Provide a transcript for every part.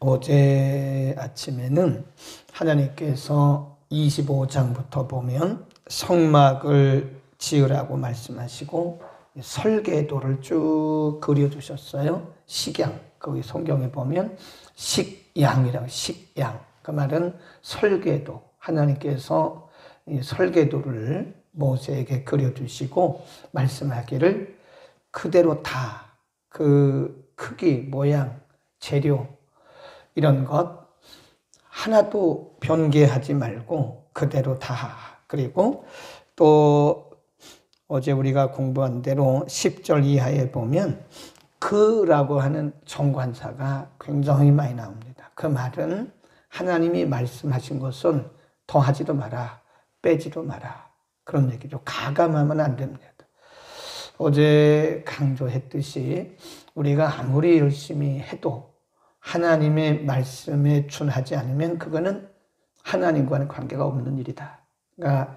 어제 아침에는 하나님께서 25장부터 보면 성막을 지으라고 말씀하시고 설계도를 쭉 그려주셨어요. 식양, 거기 성경에 보면 식양이라고, 식양. 그 말은 설계도, 하나님께서 이 설계도를 모세에게 그려주시고 말씀하기를 그대로 다 그 크기, 모양, 재료 이런 것 하나도 변개하지 말고 그대로 다. 그리고 또 어제 우리가 공부한 대로 10절 이하에 보면 그라고 하는 정관사가 굉장히 많이 나옵니다. 그 말은 하나님이 말씀하신 것은 더하지도 마라, 빼지도 마라, 그런 얘기죠. 가감하면 안 됩니다. 어제 강조했듯이 우리가 아무리 열심히 해도 하나님의 말씀에 준하지 않으면 그거는 하나님과는 관계가 없는 일이다. 그러니까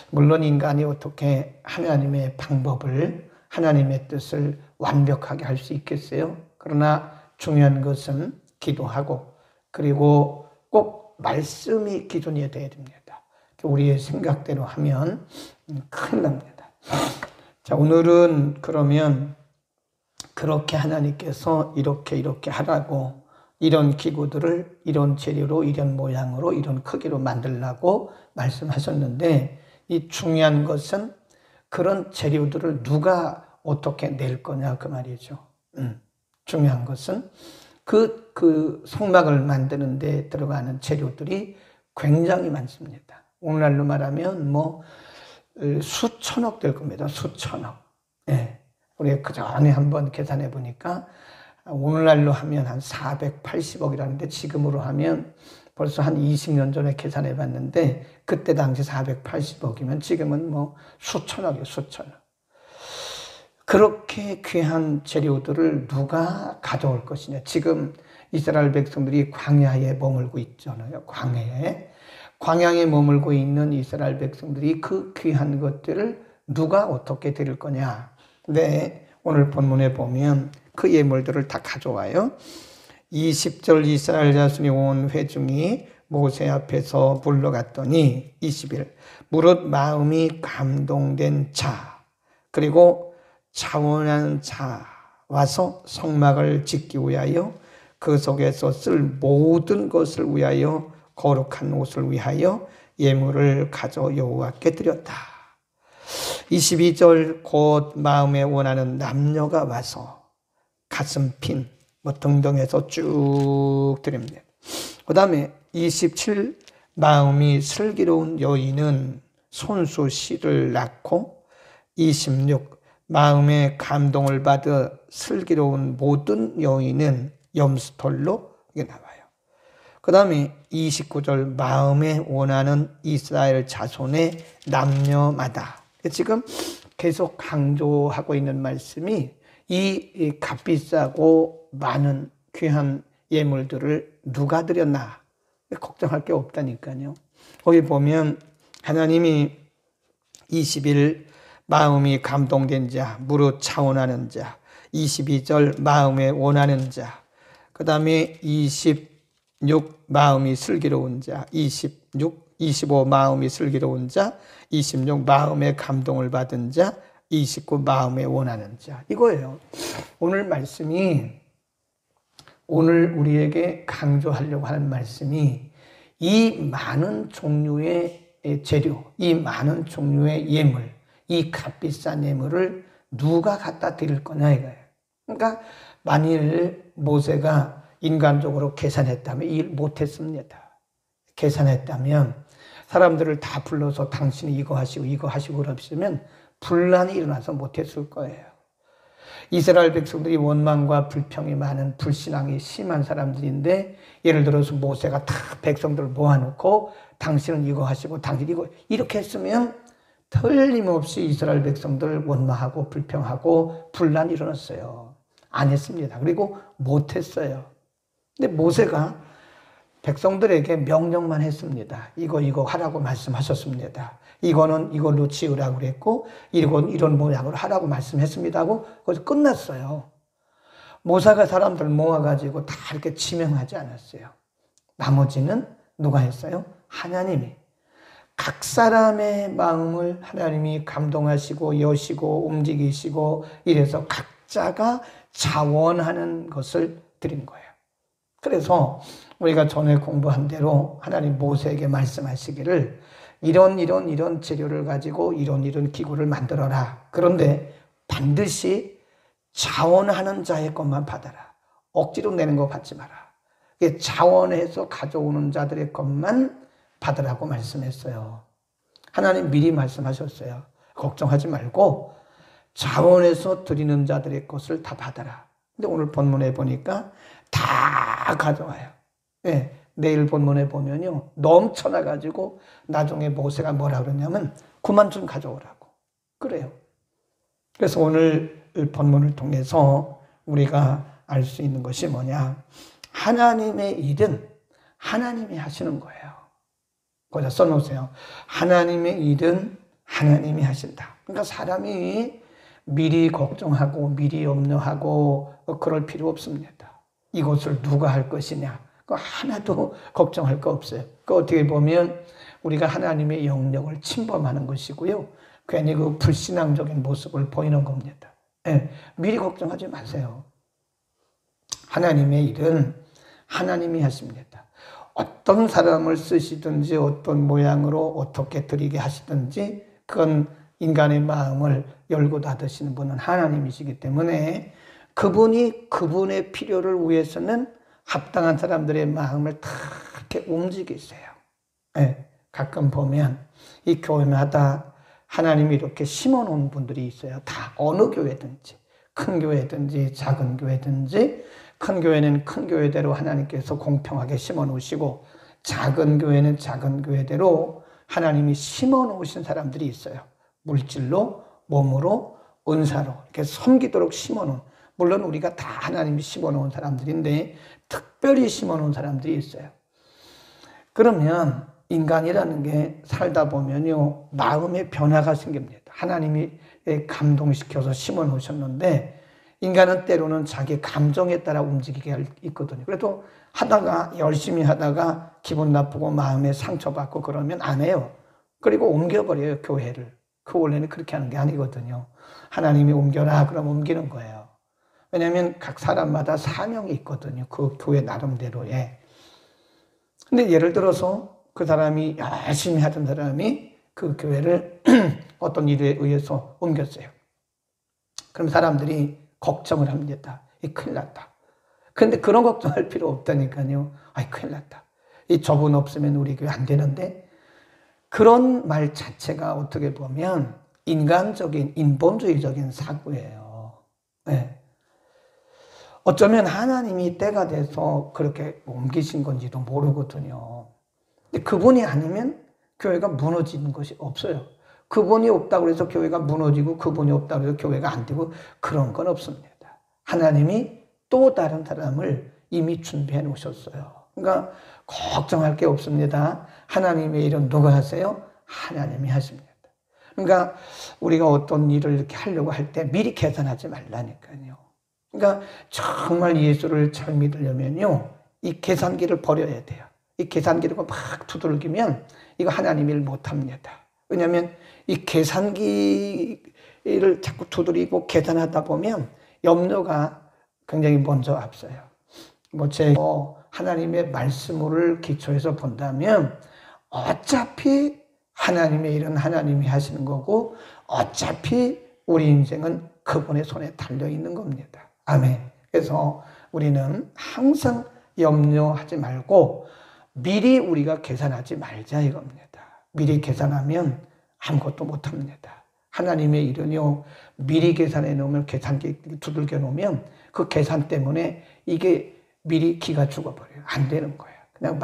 물론 인간이 어떻게 하나님의 방법을, 하나님의 뜻을 완벽하게 할 수 있겠어요? 그러나 중요한 것은 기도하고 그리고 꼭 말씀이 기준이 되어야 됩니다. 우리의 생각대로 하면 큰일 납니다. 자, 오늘은 그러면 그렇게 하나님께서 이렇게 하라고 이런 기구들을 이런 재료로 이런 모양으로 이런 크기로 만들라고 말씀하셨는데 이 중요한 것은 그런 재료들을 누가 어떻게 낼 거냐 그 말이죠. 중요한 것은 그 성막을 만드는 데 들어가는 재료들이 굉장히 많습니다. 오늘날로 말하면 뭐 수천억 될 겁니다. 수천억. 예. 우리가 그 전에 한번 계산해 보니까 오늘날로 하면 한 480억이라는데 지금으로 하면 벌써 한 20년 전에 계산해 봤는데 그때 당시 480억이면 지금은 뭐 수천억이에요. 수천억. 그렇게 귀한 재료들을 누가 가져올 것이냐. 지금 이스라엘 백성들이 광야에 머물고 있잖아요. 광야에 머물고 있는 이스라엘 백성들이 그 귀한 것들을 누가 어떻게 드릴 거냐. 네, 오늘 본문에 보면 그 예물들을 다 가져와요. 20절 이스라엘 자손이 온 회중이 모세 앞에서 불러갔더니 21 무릇 마음이 감동된 자 그리고 차원한 자 와서 성막을 짓기 위하여 그 속에서 쓸 모든 것을 위하여 거룩한 옷을 위하여 예물을 가져 여호와께 드렸다. 22절 곧 마음에 원하는 남녀가 와서 가슴핀 뭐 등등 해서 쭉 드립니다. 그 다음에 27 마음이 슬기로운 여인은 손수 씨를 낳고 26 마음에 감동을 받아 슬기로운 모든 여인은 염소털로 이게 나와요. 그 다음에 29절 마음에 원하는 이스라엘 자손의 남녀마다. 지금 계속 강조하고 있는 말씀이 이 값비싸고 많은 귀한 예물들을 누가 드렸나 걱정할 게 없다니까요. 거기 보면 하나님이 21 마음이 감동된 자, 무릇 차원하는 자, 22절 마음에 원하는 자, 그 다음에 26 마음이 슬기로운 자, 25 마음이 슬기로운 자, 26 마음에 감동을 받은 자, 29 마음에 원하는 자. 이거예요. 오늘 말씀이 오늘 우리에게 강조하려고 하는 말씀이 이 많은 종류의 재료, 이 많은 종류의 예물, 이 값비싼 예물을 누가 갖다 드릴 거냐 이거예요. 그러니까 만일 모세가 인간적으로 계산했다면 일 못했습니다. 계산했다면 사람들을 다 불러서 당신이 이거 하시고 그러시면 분란이 일어나서 못했을 거예요. 이스라엘 백성들이 원망과 불평이 많은 불신앙이 심한 사람들인데 예를 들어서 모세가 다 백성들을 모아놓고 당신은 이거 하시고 당신 이거 이렇게 했으면 틀림없이 이스라엘 백성들 원망하고 불평하고 분란이 일어났어요. 안 했습니다. 그리고 못했어요. 근데 모세가 백성들에게 명령만 했습니다. 이거 하라고 말씀하셨습니다. 이거는 이걸로 지으라고 그랬고 이건 이런 모양으로 하라고 말씀했습니다 하고 거기서 끝났어요. 모세가 사람들 모아가지고 다 이렇게 지명하지 않았어요. 나머지는 누가 했어요? 하나님이. 각 사람의 마음을 하나님이 감동하시고 여시고 움직이시고 이래서 각자가 자원하는 것을 드린 거예요. 그래서 우리가 전에 공부한 대로 하나님 모세에게 말씀하시기를 이런 재료를 가지고 이런 기구를 만들어라. 그런데 반드시 자원하는 자의 것만 받아라. 억지로 내는 거 받지 마라. 자원해서 가져오는 자들의 것만 받으라고 말씀했어요. 하나님 미리 말씀하셨어요. 걱정하지 말고 자원해서 드리는 자들의 것을 다 받아라. 근데 오늘 본문에 보니까 다 가져와요. 네, 내일 본문에 보면요, 넘쳐나가지고 나중에 모세가 뭐라 그러냐면 그만 좀 가져오라고 그래요. 그래서 오늘 본문을 통해서 우리가 알 수 있는 것이 뭐냐, 하나님의 일은 하나님이 하시는 거예요. 거기다 써놓으세요. 하나님의 일은 하나님이 하신다. 그러니까 사람이 미리 걱정하고 미리 염려하고 그럴 필요 없습니다. 이것을 누가 할 것이냐, 그거 하나도 걱정할 거 없어요. 그 어떻게 보면 우리가 하나님의 영역을 침범하는 것이고요, 괜히 그 불신앙적인 모습을 보이는 겁니다. 네, 미리 걱정하지 마세요. 하나님의 일은 하나님이 하십니다. 어떤 사람을 쓰시든지 어떤 모양으로 어떻게 드리게 하시든지 그건 인간의 마음을 열고 닫으시는 분은 하나님이시기 때문에 그분이 그분의 필요를 위해서는 합당한 사람들의 마음을 다 이렇게 움직이세요. 네, 가끔 보면 이 교회마다 하나님이 이렇게 심어놓은 분들이 있어요. 다 어느 교회든지, 큰 교회든지 작은 교회든지, 큰 교회는 큰 교회대로 하나님께서 공평하게 심어놓으시고 작은 교회는 작은 교회대로 하나님이 심어놓으신 사람들이 있어요. 물질로, 몸으로, 은사로 이렇게 섬기도록 심어놓은, 물론 우리가 다 하나님이 심어놓은 사람들인데 특별히 심어놓은 사람들이 있어요. 그러면 인간이라는 게 살다 보면요, 마음의 변화가 생깁니다. 하나님이 감동시켜서 심어놓으셨는데 인간은 때로는 자기 감정에 따라 움직이게 있거든요. 그래도 하다가 열심히 하다가 기분 나쁘고 마음에 상처받고 그러면 안 해요. 그리고 옮겨버려요, 교회를. 그 원래는 그렇게 하는 게 아니거든요. 하나님이 옮겨라 그럼 옮기는 거예요. 왜냐하면 각 사람마다 사명이 있거든요, 그 교회 나름대로의. 근데 예를 들어서 그 사람이 열심히 하던 사람이 그 교회를 어떤 일에 의해서 옮겼어요. 그럼 사람들이 걱정을 합니다. 큰일 났다. 그런데 그런 걱정할 필요 없다니까요. 큰일 났다. 저분 없으면 우리 교회 안 되는데, 그런 말 자체가 어떻게 보면 인간적인, 인본주의적인 사고예요. 네. 어쩌면 하나님이 때가 돼서 그렇게 옮기신 건지도 모르거든요. 근데 그분이 아니면 교회가 무너지는 것이 없어요. 그분이 없다고 해서 교회가 무너지고 그분이 없다고 해서 교회가 안 되고 그런 건 없습니다. 하나님이 또 다른 사람을 이미 준비해 놓으셨어요. 그러니까 걱정할 게 없습니다. 하나님의 일은 누가 하세요? 하나님이 하십니다. 그러니까 우리가 어떤 일을 이렇게 하려고 할 때 미리 계산하지 말라니까요. 그러니까 정말 예수를 잘 믿으려면요, 이 계산기를 버려야 돼요. 이 계산기를 막 두들기면 이거 하나님 일 못합니다. 왜냐하면 이 계산기를 자꾸 두드리고 계산하다 보면 염려가 굉장히 먼저 앞서요. 제 하나님의 말씀을 기초해서 본다면 어차피 하나님의 일은 하나님이 하시는 거고 어차피 우리 인생은 그분의 손에 달려 있는 겁니다. 아멘. 그래서 우리는 항상 염려하지 말고 미리 우리가 계산하지 말자 이겁니다. 미리 계산하면 아무것도 못합니다. 하나님의 일은요, 미리 계산해 놓으면, 계산기 두들겨 놓으면 그 계산 때문에 이게 미리 기가 죽어버려요. 안 되는 거예요. 그냥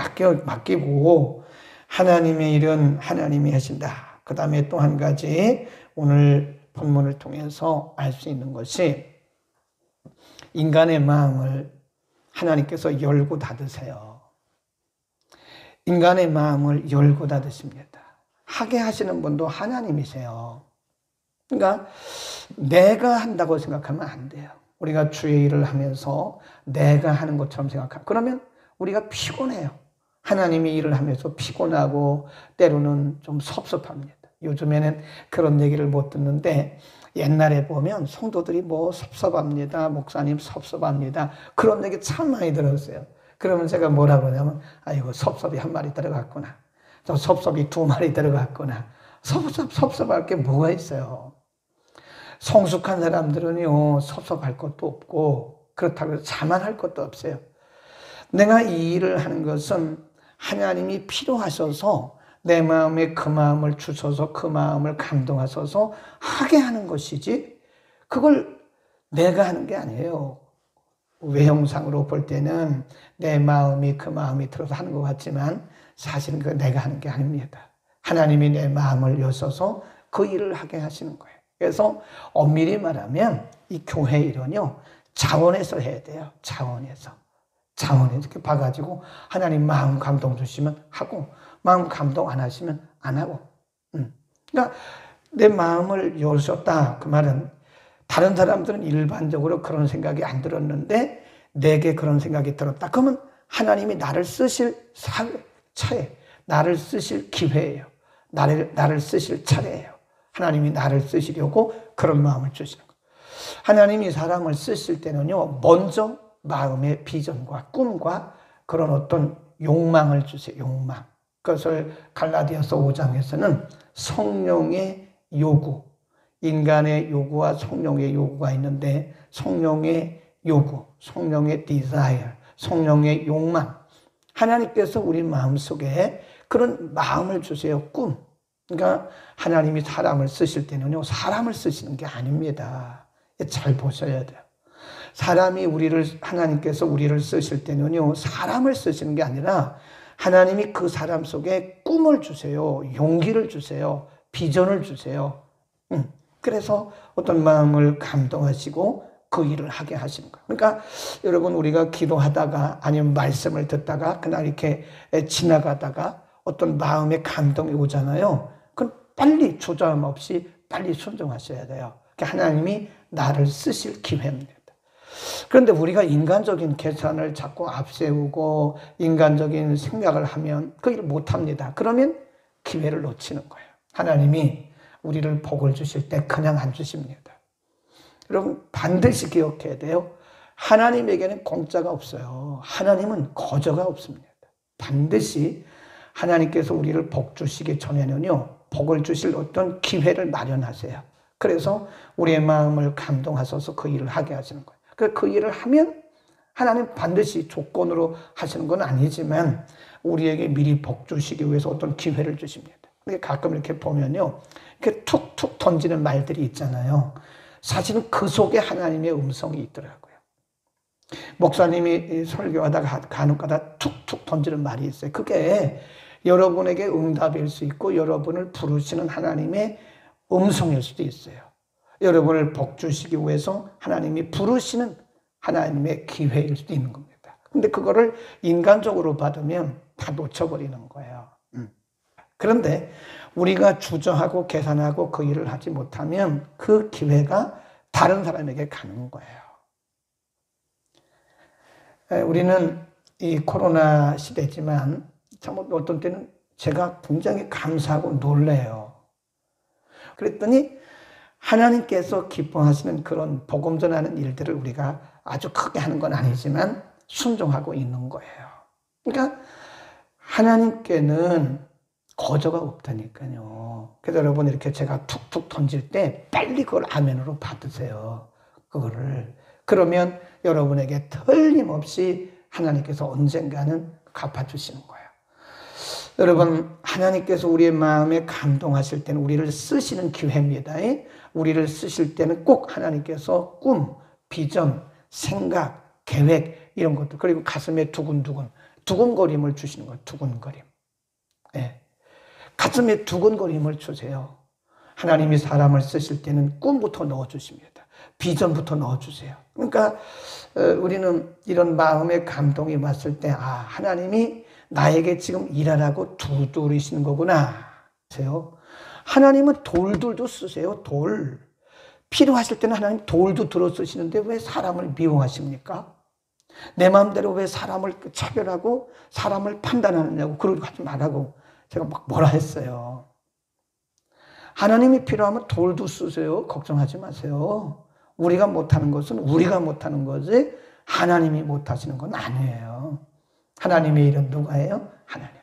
맡기고 하나님의 일은 하나님이 하신다. 그 다음에 또 한 가지 오늘 본문을 통해서 알 수 있는 것이, 인간의 마음을 하나님께서 열고 닫으세요. 인간의 마음을 열고 닫으십니다. 하게 하시는 분도 하나님이세요. 그러니까 내가 한다고 생각하면 안 돼요. 우리가 주의 일을 하면서 내가 하는 것처럼 생각하면 그러면 우리가 피곤해요. 하나님이 일을 하면서 피곤하고 때로는 좀 섭섭합니다. 요즘에는 그런 얘기를 못 듣는데 옛날에 보면 성도들이 뭐 섭섭합니다. 목사님 섭섭합니다. 그런 얘기 참 많이 들었어요. 그러면 제가 뭐라고 하냐면 아이고 섭섭이 한 마리 들어갔구나. 저 섭섭이 두 마리 들어갔구나. 섭섭할 게 뭐가 있어요. 성숙한 사람들은요 섭섭할 것도 없고 그렇다고 해서 자만할 것도 없어요. 내가 이 일을 하는 것은 하나님이 필요하셔서 내 마음에 그 마음을 주셔서 그 마음을 감동하셔서 하게 하는 것이지 그걸 내가 하는 게 아니에요. 외형상으로 볼 때는 내 마음이 그 마음이 들어서 하는 것 같지만 사실은 그 내가 하는 게 아닙니다. 하나님이 내 마음을 여셔서 그 일을 하게 하시는 거예요. 그래서 엄밀히 말하면 이 교회 일은요 자원에서 해야 돼요. 자원에서 이렇게 봐가지고 하나님 마음 감동 주시면 하고 마음 감동 안 하시면 안 하고 그러니까 내 마음을 여셨다 그 말은 다른 사람들은 일반적으로 그런 생각이 안 들었는데 내게 그런 생각이 들었다 그러면 하나님이 나를 쓰실 차례 나를 쓰실 기회예요. 나를 쓰실 차례예요. 하나님이 나를 쓰시려고 그런 마음을 주시는 거예요. 하나님이 사람을 쓰실 때는요 먼저 마음의 비전과 꿈과 그런 어떤 욕망을 주세요. 욕망. 그것을 갈라디아서 5장에서는 성령의 요구, 인간의 요구와 성령의 요구가 있는데 성령의 요구, 성령의 desire, 성령의 욕망. 하나님께서 우리 마음속에 그런 마음을 주세요. 꿈. 그러니까 하나님이 사람을 쓰실 때는요 사람을 쓰시는 게 아닙니다. 잘 보셔야 돼요. 하나님께서 우리를 쓰실 때는요 사람을 쓰시는 게 아니라 하나님이 그 사람 속에 꿈을 주세요. 용기를 주세요. 비전을 주세요. 그래서 어떤 마음을 감동하시고 그 일을 하게 하시는 거예요. 그러니까 여러분 우리가 기도하다가 아니면 말씀을 듣다가 그날 이렇게 지나가다가 어떤 마음의 감동이 오잖아요. 그건 빨리 조절 없이 빨리 순종하셔야 돼요. 그러니까 하나님이 나를 쓰실 기회입니다. 그런데 우리가 인간적인 계산을 자꾸 앞세우고 인간적인 생각을 하면 그 일을 못합니다. 그러면 기회를 놓치는 거예요. 하나님이 우리를 복을 주실 때 그냥 안 주십니다. 여러분 반드시 기억해야 돼요. 하나님에게는 공짜가 없어요. 하나님은 거저가 없습니다. 반드시 하나님께서 우리를 복 주시기 전에는요 복을 주실 어떤 기회를 마련하세요. 그래서 우리의 마음을 감동하셔서 그 일을 하게 하시는 거예요. 그 일을 하면 하나님 반드시 조건으로 하시는 건 아니지만 우리에게 미리 복 주시기 위해서 어떤 기회를 주십니다. 가끔 이렇게 보면요 이렇게 툭툭 던지는 말들이 있잖아요. 사실은 그 속에 하나님의 음성이 있더라고요. 목사님이 설교하다가 간혹가다 툭툭 던지는 말이 있어요. 그게 여러분에게 응답일 수 있고 여러분을 부르시는 하나님의 음성일 수도 있어요. 여러분을 복 주시기 위해서 하나님이 부르시는 하나님의 기회일 수도 있는 겁니다. 근데 그거를 인간적으로 받으면 다 놓쳐버리는 거예요. 그런데 우리가 주저하고 계산하고 그 일을 하지 못하면 그 기회가 다른 사람에게 가는 거예요. 우리는 이 코로나 시대지만 참 어떤 때는 제가 굉장히 감사하고 놀래요. 그랬더니 하나님께서 기뻐하시는 그런 복음 전하는 일들을 우리가 아주 크게 하는 건 아니지만 순종하고 있는 거예요. 그러니까 하나님께는 거저가 없다니까요. 그래서 여러분 이렇게 제가 툭툭 던질 때 빨리 그걸 아멘으로 받으세요. 그거를. 그러면 여러분에게 틀림없이 하나님께서 언젠가는 갚아주시는 거예요. 여러분 하나님께서 우리의 마음에 감동하실 때는 우리를 쓰시는 기회입니다. 우리를 쓰실 때는 꼭 하나님께서 꿈, 비전, 생각, 계획 이런 것들 그리고 가슴에 두근거림을 주시는 거예요. 두근거림. 네. 가슴에 두근거림을 주세요. 하나님이 사람을 쓰실 때는 꿈부터 넣어주십니다. 비전부터 넣어주세요. 그러니까 우리는 이런 마음의 감동이 왔을 때 하나님이 나에게 지금 일하라고 두드리시는 거구나. 하나님은 돌들도 쓰세요. 돌. 필요하실 때는 하나님 돌도 들어 쓰시는데 왜 사람을 미워하십니까? 내 마음대로 왜 사람을 차별하고 사람을 판단하느냐고 그러고 하지 말라고 제가 막 뭐라 했어요. 하나님이 필요하면 돌도 쓰세요. 걱정하지 마세요. 우리가 못하는 것은 우리가 못하는 거지 하나님이 못하시는 건 아니에요. 하나님의 일은 누가 해요? 하나님.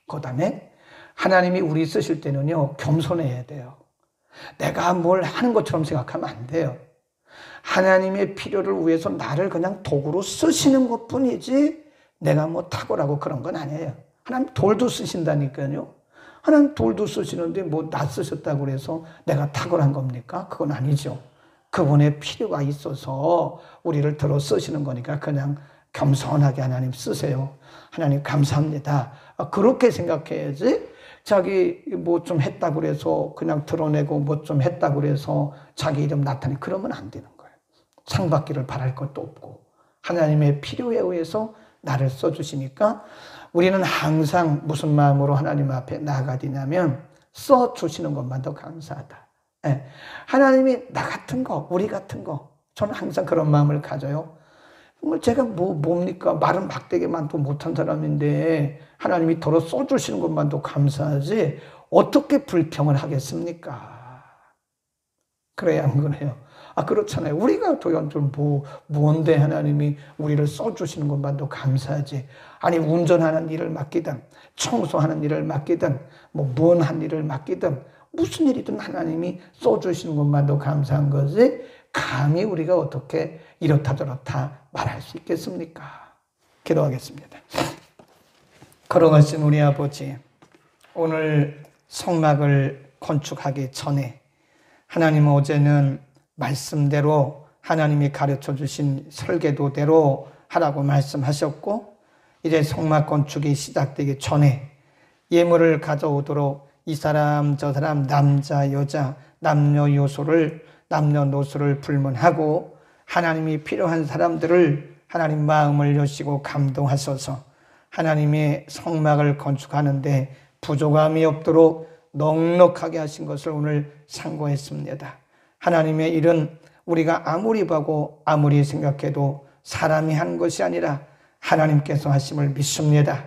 그 다음에 하나님이 우리 쓰실 때는요, 겸손해야 돼요. 내가 뭘 하는 것처럼 생각하면 안 돼요. 하나님의 필요를 위해서 나를 그냥 도구로 쓰시는 것 뿐이지 내가 뭐 탁월하고 그런 건 아니에요. 하나님 돌도 쓰신다니까요. 하나님 돌도 쓰시는데 뭐 나 쓰셨다고 그래서 내가 탁월한 겁니까? 그건 아니죠. 그분의 필요가 있어서 우리를 들어 쓰시는 거니까 그냥 겸손하게 하나님 쓰세요. 하나님 감사합니다. 그렇게 생각해야지 자기 뭐 좀 했다고 그래서 그냥 드러내고 뭐 좀 했다고 그래서 자기 이름 나타내고 그러면 안 되는 거예요. 상 받기를 바랄 것도 없고 하나님의 필요에 의해서 나를 써주시니까 우리는 항상 무슨 마음으로 하나님 앞에 나아가냐면 써주시는 것만 더 감사하다. 네. 하나님이 나 같은 거, 우리 같은 거 저는 항상 그런 마음을 가져요. 제가 뭡니까? 말은 막대기만도 못한 사람인데 하나님이 덜어 써주시는 것만도 감사하지 어떻게 불평을 하겠습니까? 그래야 안 그래요? 그렇잖아요. 우리가 도연 좀 뭔데 하나님이 우리를 써주시는 것만도 감사하지. 아니 운전하는 일을 맡기든 청소하는 일을 맡기든 뭐 무언한 일을 맡기든 무슨 일이든 하나님이 써주시는 것만도 감사한 거지 감히 우리가 어떻게 이렇다 저렇다 말할 수 있겠습니까? 기도하겠습니다. 걸어가신 우리 아버지, 오늘 성막을 건축하기 전에 하나님 어제는 말씀대로 하나님이 가르쳐 주신 설계도대로 하라고 말씀하셨고 이제 성막 건축이 시작되기 전에 예물을 가져오도록 이 사람 저 사람 남자 여자 남녀노소를 불문하고 하나님이 필요한 사람들을 하나님 마음을 여시고 감동하셔서 하나님의 성막을 건축하는데 부족함이 없도록 넉넉하게 하신 것을 오늘 상고했습니다. 하나님의 일은 우리가 아무리 보고 아무리 생각해도 사람이 한 것이 아니라 하나님께서 하심을 믿습니다.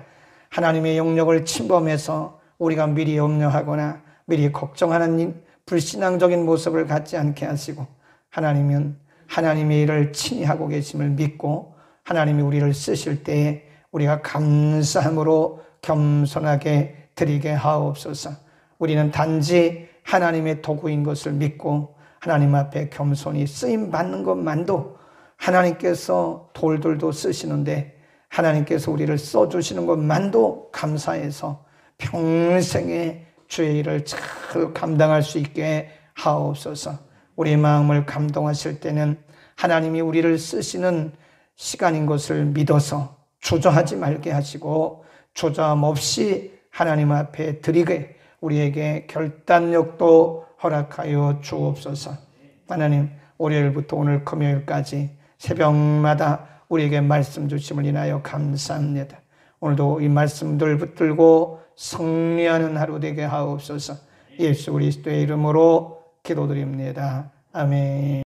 하나님의 영역을 침범해서 우리가 미리 염려하거나 미리 걱정하는 불신앙적인 모습을 갖지 않게 하시고 하나님은 하나님의 일을 친히 하고 계심을 믿고 하나님이 우리를 쓰실 때에 우리가 감사함으로 겸손하게 드리게 하옵소서. 우리는 단지 하나님의 도구인 것을 믿고 하나님 앞에 겸손히 쓰임받는 것만도 하나님께서 돌들도 쓰시는데 하나님께서 우리를 써주시는 것만도 감사해서 평생에 주의 일을 잘 감당할 수 있게 하옵소서. 우리의 마음을 감동하실 때는 하나님이 우리를 쓰시는 시간인 것을 믿어서 주저하지 말게 하시고 주저함 없이 하나님 앞에 드리게 우리에게 결단력도 허락하여 주옵소서. 하나님, 월요일부터 오늘 금요일까지 새벽마다 우리에게 말씀 주심을 인하여 감사합니다. 오늘도 이 말씀들 붙들고 승리하는 하루 되게 하옵소서. 예수 그리스도의 이름으로 기도드립니다. 아멘.